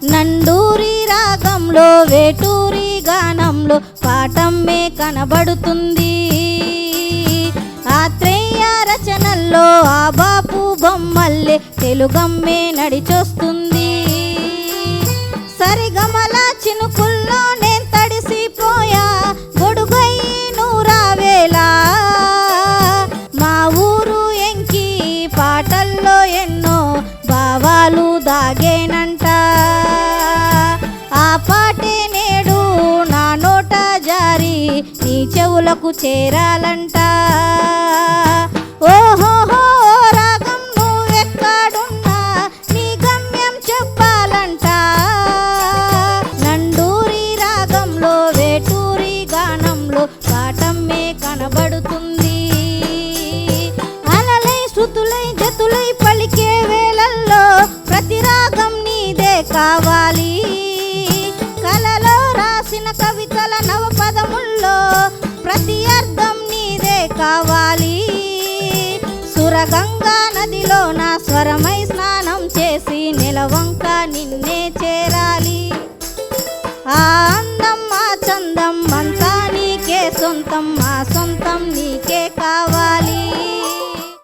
నండూరి రాగంలో వేటూరి గానంలో పాఠమే కనబడుతుంది. ఆత్రేయ రచనల్లో ఆ బాపు బొమ్మల్లే తెలుగమ్మే నడిచొస్తుంది. సరిగమల చినుకుల్లో నేను తడిసిపోయా గొడుగై నూరావేలా. మా ఊరు ఎంకి పాటల్లో ఎన్నో భావాలు దాగేనంట. ఆ పాటే నేడు నా నోట జారి నీ చెవులకు చేరాలంట. ఓహోహో రాగం నువ్వెక్కడున్నా నీ గమ్యం చెప్పాలంట. నండూరి రాగంలో వేటూరి గానంలో పాఠమే కనబడుతుంది. అలలై శృతులై జతులై పలికే వేళల్లో ప్రతి రాగం నీదే కావాలి. కలలో రాసిన కవితల నవపదముల్లో ప్రతి అర్థం నీదే కావాలి. సురగంగా నదిలో నా స్వరమై స్నానం చేసి నెలవంక నిన్నే